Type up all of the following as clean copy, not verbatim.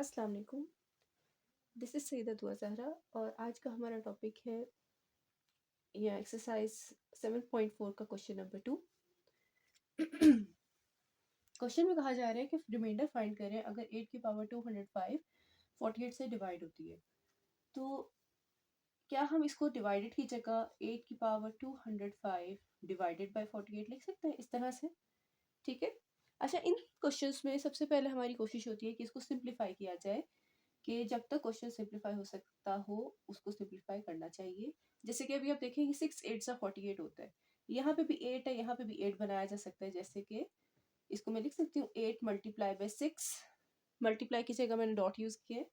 अस्सलाम वालेकुम। This is Saeeda दुआ ज़हरा और आज का हमारा टॉपिक है या एक्सरसाइज 7.4 का क्वेश्चन नंबर 2। क्वेश्चन में कहा जा रहा है कि रिमाइंडर फाइंड करें अगर 8 की पावर 205 48 से डिवाइड होती है। तो क्या हम इसको डिवाइडेड की जगह 8 की पावर 205 डिवाइडेड बाय 48 लिख सकते हैं इस तरह से? ठीक है। अच्छा, इन क्वेश्चंस में सबसे पहले हमारी कोशिश होती है कि इसको सिंप्लीफाई किया जाए, कि जब तक क्वेश्चन सिंप्लीफाई हो सकता हो उसको सिंप्लीफाई करना चाहिए। जैसे कि अभी आप देखें कि 6 8 सा 48 होता है, यहाँ पे भी 8 है, यहाँ पे भी 8 बनाया जा सकता है। जैसे कि इसको मैं लिख सकती हूँ 8 मल्टीप्लाई बाय 6, मल्टीप्लाई की जगह मैंने डॉट यूज किया,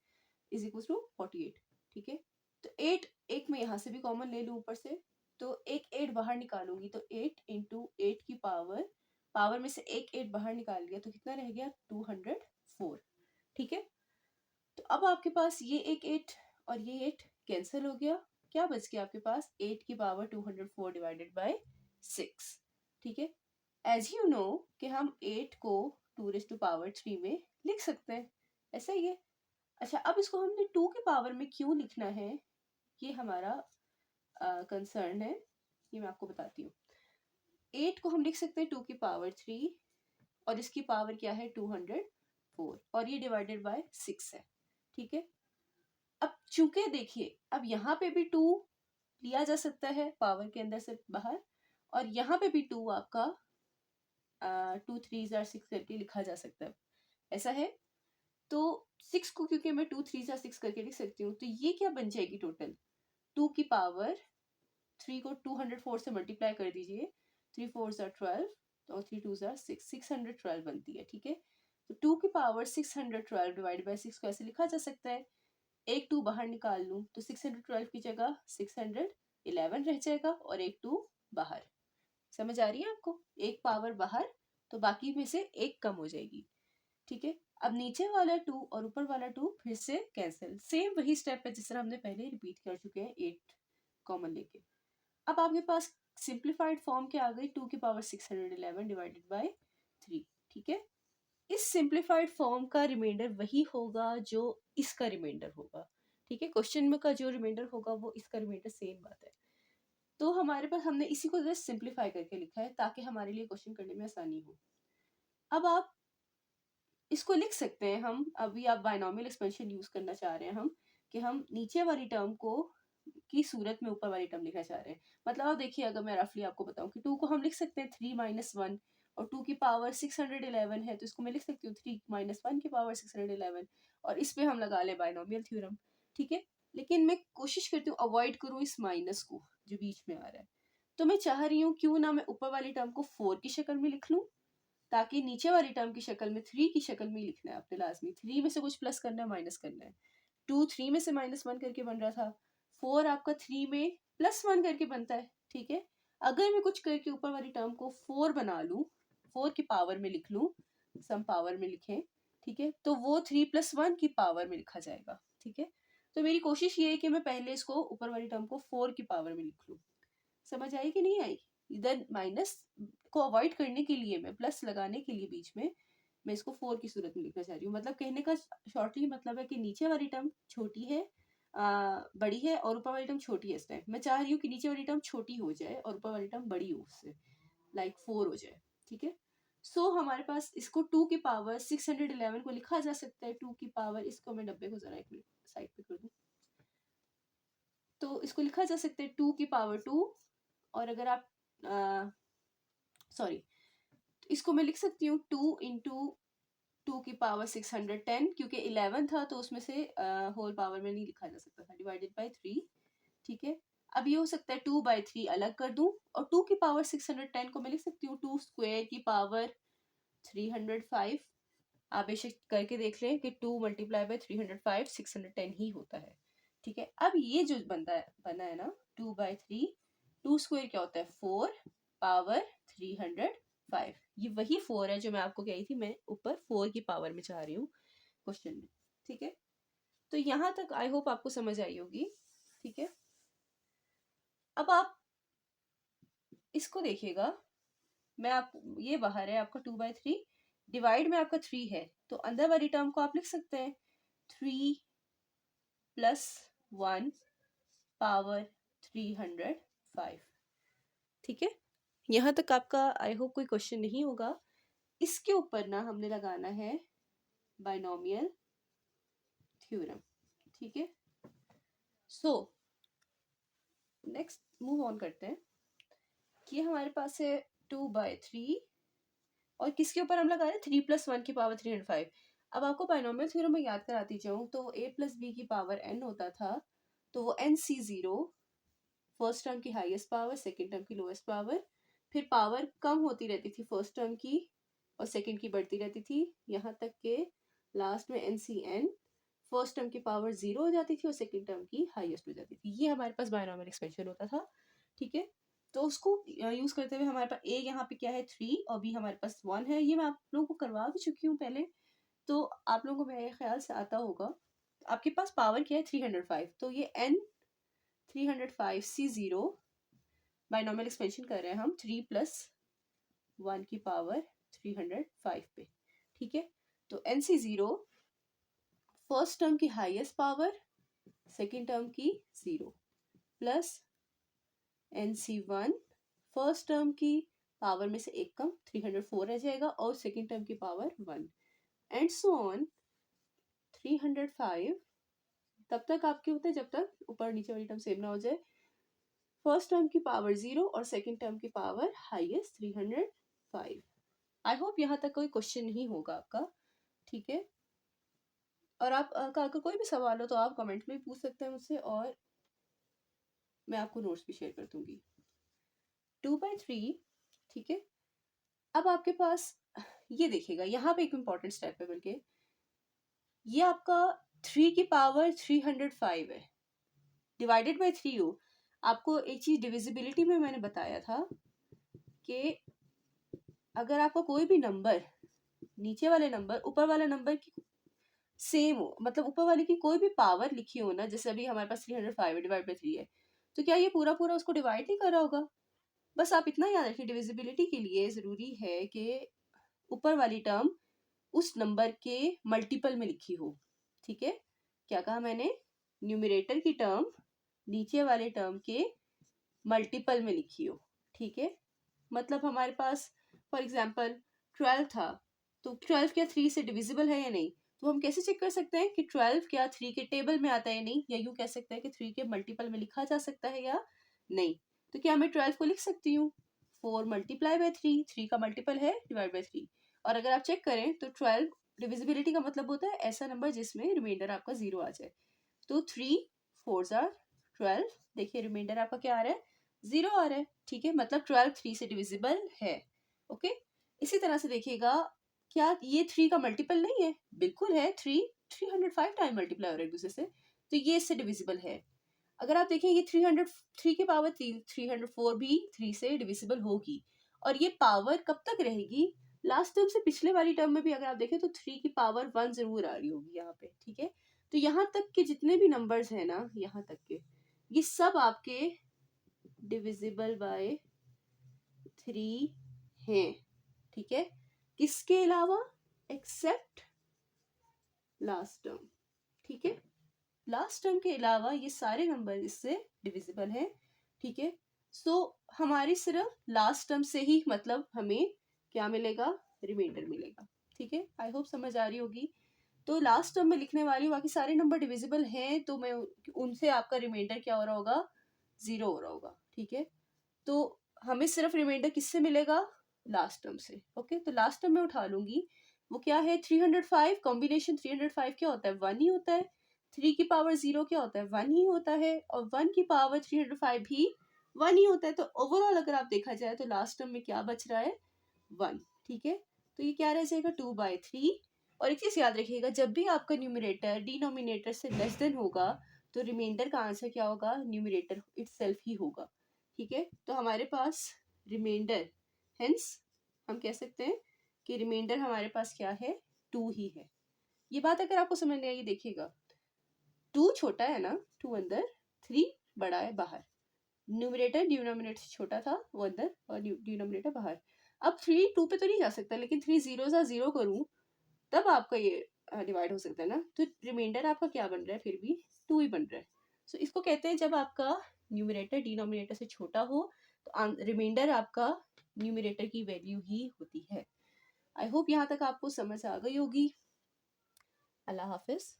इज इक्वल टू 48। ठीक है, तो 8 एक मैं यहाँ से भी कॉमन ले लूँ ऊपर से, तो एक 8 बाहर निकालूंगी तो 8 इंटू 8 की पावर में से एक 8 बाहर निकाल लिया तो कितना रह गया 204। ठीक है, तो अब आपके पास ये एक 8 और ये 8 कैंसिल हो गया, क्या बच गया आपके पास 8 की पावर 204 डिवाइडेड बाय 6। ठीक है, एज यू नो कि हम 8 को 2 रेज़ टू पावर 3 में लिख सकते हैं, ऐसा ही है। अच्छा, अब इसको हमने 2 की पावर में क्यों लिखना है, ये हमारा कंसर्न है, ये मैं आपको बताती हूँ। 8 को हम लिख सकते हैं 2 की पावर 3 और इसकी पावर क्या है 204 और ये डिवाइडेड बाय 6 है। ठीक है, अब चूंकि देखिए अब यहाँ पे भी 2 लिया जा सकता है पावर के अंदर से बाहर, और यहाँ पे भी 2 आपका 2 3 जार 6 करके लिखा जा सकता है, ऐसा है। तो 6 को क्योंकि मैं 2 3 जार 6 करके लिख सकती हूँ, तो ये क्या बन जाएगी टोटल 2 की पावर 3 को 204 से मल्टीप्लाई कर दीजिए, 3 4 जार 12 और 3 2 जार 6, 612 बनती है। ठीक है, तो 2 की पावर 612 डिवाइड बाय 6 को ऐसे लिखा जा सकता है, एक 2 बाहर निकाल लूँ तो 612 की जगह 611 रह जाएगा और एक 2 बाहर। समझ आ रही है आपको, एक पावर बाहर तो बाकी में से एक कम हो जाएगी। ठीक है, अब नीचे वाला 2 और ऊपर वाला 2 फिर से कैंसिल, सेम वही स्टेप है जिस तरह हमने पहले रिपीट कर चुके हैं 8 कॉमन लेके। अब आपके पास सिंप्लीफाइड फॉर्म क्या आ गई 2 की पावर 611 डिवाइडेड बाय 3। ठीक है, इस सिंप्लीफाइड फॉर्म का रिमाइंडर वही होगा जो इसका रिमाइंडर होगा। ठीक है, क्वेश्चन में का जो रिमाइंडर होगा वो इसका रिमाइंडर, सेम बात है। तो हमारे पास हमने इसी को जस्ट सिंप्लीफाई करके लिखा है ताकि हमारे लिए क्वेश्चन करने में आसानी हो। अब आप इसको लिख सकते हैं, हम अभी आप बायनॉमियल एक्सपेंशन यूज करना चाह रहे हैं हम, कि हम नीचे वाली टर्म को की सूरत में ऊपर वाली टर्म लिखना चाह रहे हैं। मतलब आप देखिए, अगर मैं रफली आपको बताऊं कि 2 को हम लिख सकते हैं 3 माइनस 1 और 2 की पावर 611 है, तो इसको मैं लिख सकती हूँ 3 माइनस 1 की पावर 611 और इस पे हम लगा ले बायनॉमियल थ्योरम। ठीक है, लेकिन मैं कोशिश करती हूँ अवॉइड करूँ इस माइनस को जो बीच में आ रहा है, तो मैं चाह रही हूँ क्यों ना मैं ऊपर वाली टर्म को 4 की शक्ल में लिख लूँ, ताकि नीचे वाली टर्म की शक्ल में 3 की शक्ल में लिखना है आपने लाजमी। 3 में से कुछ प्लस करना है, माइनस करना है। 2 3 में से -1 करके बन रहा था, 4 आपका 3 में +1 करके बनता है। ठीक है, अगर मैं कुछ करके ऊपर वाली टर्म को 4 बना लूँ, 4 की पावर में लिख लूँ, सम पावर में लिखें, ठीक है, तो वो 3 + 1 की पावर में लिखा जाएगा। ठीक है, तो मेरी कोशिश ये है कि मैं पहले इसको ऊपर वाली टर्म को 4 की पावर में लिख लूँ। समझ आई कि नहीं आई? इधर माइनस को अवॉइड करने के लिए, मैं प्लस लगाने के लिए बीच में मैं इसको 4 की सूरत में लिखना चाह रही हूँ। मतलब कहने का शॉर्टली मतलब है कि नीचे वाली टर्म छोटी है, बड़ी है, और ऊपर वाली टर्म छोटी है। इस टाइम मैं चाह रही हूँ कि नीचे वाली टर्म छोटी हो जाए और ऊपर वाली टर्म बड़ी हो उससे, लाइक 4 हो जाए। ठीक है, सो हमारे पास इसको 2 की पावर 611 को लिखा जा सकता है 2 की पावर, इसको मैं डब्बे को जरा एक मिनट साइड पे कर दूँ, तो इसको लिखा जा सकता है 2 की पावर 2, और अगर आप सॉरी, इसको मैं लिख सकती हूँ 2 इंटू 2 की पावर 610, क्योंकि 11 था तो उसमें से होल पावर में नहीं लिखा जा सकता था, डिवाइडेड बाय 3। ठीक है, अब ये हो सकता है 2/3 अलग कर दूं, और 2 की पावर 610 को मैं लिख सकती हूँ 2 स्क्वायर की पावर 305। आप बेशक करके देख लें कि 2 मल्टीप्लाई बाय 305 610 ही होता है। ठीक है, अब ये जो बना है ना 2/3, 2 स्क्वायर क्या होता है 4 पावर 305, ये वही 4 है जो मैं आपको कही थी, मैं ऊपर 4 की पावर में चाह रही हूँ क्वेश्चन में। ठीक है, तो यहाँ तक आई होप आपको समझ आई होगी। ठीक है, अब आप इसको देखिएगा, मैं आप ये बाहर है आपका 2/3, डिवाइड में आपका 3 है, तो अंदर वाली टर्म को आप लिख सकते हैं 3 प्लस 1 पावर 305। ठीक है, यहाँ तक आपका आई होप कोई क्वेश्चन नहीं होगा। इसके ऊपर ना हमने लगाना है बाइनोमियल थ्योरम। ठीक है, सो नेक्स्ट मूव ऑन करते हैं कि हमारे पास है 2/3 और किसके ऊपर हम लगा रहे हैं 3 प्लस 1 की पावर 305। अब आपको बाइनोमियल थ्योरम में याद कराती जाऊँ तो a प्लस बी की पावर n होता था, तो वो NC0 फर्स्ट टर्म की हाईएस्ट पावर, सेकेंड टर्म की लोएस्ट पावर, फिर पावर कम होती रहती थी फर्स्ट टर्म की और सेकेंड की बढ़ती रहती थी, यहाँ तक के लास्ट में NCN फर्स्ट टर्म की पावर 0 हो जाती थी और सेकेंड टर्म की हाईएस्ट हो जाती थी। ये हमारे पास बाइनोमियल एक्सपेंशन होता था। ठीक है, तो उसको यूज करते हुए हमारे पास a यहाँ पे क्या है 3 और b हमारे पास 1 है। ये मैं आप लोगों को करवा भी चुकी हूँ पहले, तो आप लोगों को मेरे ख्याल से आता होगा। आपके पास पावर क्या है 305, तो ये n 305 C0 बाइनोमियल एक्सपेंशन कर रहे हैं हम 3 प्लस 1 की पावर 305 पे। ठीक है, तो NC0 फर्स्ट टर्म की हाईएस्ट पावर, सेकेंड टर्म की 0 प्लस NC1 फर्स्ट टर्म की पावर में से एक कम 304 रह जाएगा और सेकेंड टर्म की पावर 1 एंड सो ऑन 305 तब तक आपके होते हैं जब तक ऊपर नीचे वाली टर्म सेम ना हो जाए। फर्स्ट टर्म की पावर 0 और सेकेंड टर्म की पावर हाईएस्ट 305। आई होप यहाँ तक कोई क्वेश्चन नहीं होगा आपका। ठीक है, और आप का अगर कोई भी सवाल हो तो आप कमेंट में पूछ सकते हैं मुझसे और मैं आपको नोट्स भी शेयर कर दूंगी। 2/3। ठीक है, अब आपके पास ये देखिएगा, यहाँ पे एक इम्पॉर्टेंट स्टेप है, बल्कि ये आपका 3 की पावर 305 है डिवाइडेड बाई 3 हो। आपको एक चीज डिविजिबिलिटी में मैंने बताया था कि अगर आपका कोई भी नंबर नीचे वाले नंबर ऊपर वाले नंबर की सेम हो, मतलब ऊपर वाले की कोई भी पावर लिखी हो ना, जैसे अभी हमारे पास 305 है डिवाइड बाई 3 है, तो क्या ये पूरा पूरा उसको डिवाइड नहीं कर रहा होगा? बस आप इतना याद रखिए, डिविजिबिलिटी के लिए जरूरी है कि ऊपर वाली टर्म उस नंबर के मल्टीपल में लिखी हो। ठीक है, क्या कहा मैंने? न्यूमरेटर की टर्म नीचे वाले टर्म के मल्टीपल में लिखी हो। ठीक है, मतलब हमारे पास फॉर एग्जाम्पल 12 था, तो 12 क्या 3 से डिविजिबल है या नहीं? तो हम कैसे चेक कर सकते हैं कि 12 क्या 3 के टेबल में आता है या नहीं, या यूं कह सकते हैं कि 3 के मल्टीपल में लिखा जा सकता है या नहीं? तो क्या मैं 12 को लिख सकती हूँ 4 मल्टीप्लाई बाई 3, 3 का मल्टीपल है डिवाइड बाई 3। और अगर आप चेक करें तो 12 डिविजिबिलिटी का मतलब होता है ऐसा नंबर जिसमें रिमाइंडर आपका 0 आ जाए। तो 3 4s are 12, देखिए रिमाइंडर आपका क्या आ रहा है 0 आ रहा है। ठीक है, मतलब 12 3 से डिविजिबल है। ओके, इसी तरह से देखिएगा, क्या ये 3 का मल्टीपल नहीं है? बिल्कुल है, 305 टाइम मल्टीप्लाई हो रहा है एक दूसरे से, तो ये इससे डिविजिबल है। अगर आप देखें ये 303 की पावर 304 भी 3 से डिविजिबल होगी, और ये पावर कब तक रहेगी? लास्ट टर्म से पिछले वाली टर्म में भी अगर आप देखें तो 3 की पावर 1 जरूर आ रही होगी यहाँ पे। ठीक है, तो यहाँ तक के जितने भी नंबर्स हैं ना, यहाँ तक के ये सब आपके डिविजिबल बाय 3 हैं। ठीक है, किसके अलावा? Except last term. ठीक है, लास्ट टर्म के अलावा ये सारे नंबर इससे डिविजिबल हैं। ठीक है, सो हमारी सिर्फ लास्ट टर्म से ही मतलब हमें क्या मिलेगा? रिमाइंडर मिलेगा। ठीक है, आई होप समझ आ रही होगी। तो लास्ट टर्म में लिखने वाली बाकी सारे नंबर डिविजिबल हैं, तो मैं उनसे आपका रिमाइंडर क्या हो रहा होगा? 0 हो रहा होगा। ठीक है, तो हमें सिर्फ रिमाइंडर किससे मिलेगा? लास्ट टर्म से। ओके, तो लास्ट टर्म में उठा लूंगी, वो क्या है 305, कॉम्बिनेशन 305 क्या होता है? 1 ही होता है। 3 की पावर 0 क्या होता है? 1 ही होता है, और 1 की पावर 305 भी 1 ही होता है। तो ओवरऑल अगर आप देखा जाए तो लास्ट टर्म में क्या बच रहा है? 1। ठीक है, तो ये क्या रह जाएगा? 2/3। और एक चीज याद रखिएगा, जब भी आपका न्यूमरेटर डिनोमिनेटर से लेस देन होगा तो रिमाइंडर का आंसर क्या होगा? न्यूमरेटर इटसेल्फ ही होगा। ठीक है, तो हमारे पास रिमाइंडर, हेंस हम कह सकते हैं कि रिमाइंडर हमारे पास क्या है? 2 ही है। ये बात अगर आपको समझ नहीं आई, देखिएगा 2 छोटा है ना, 2 अंदर, 3 बड़ा है बाहर। न्यूमरेटर डिनोमिनेटर से छोटा था, वो अंदर, और डिनोमिनेटर बाहर। अब 3 2 पे तो नहीं जा सकता, लेकिन 3 0 सा 0 करूं तब आपका ये डिवाइड हो सकता है ना, तो रिमाइंडर आपका क्या बन रहा है, फिर भी 2 ही बन रहा है। सो इसको कहते हैं जब आपका न्यूमरेटर डिनोमिनेटर से छोटा हो तो रिमाइंडर आपका न्यूमरेटर की वैल्यू ही होती है। आई होप यहाँ तक आपको समझ आ गई होगी। अल्लाह हाफिज़।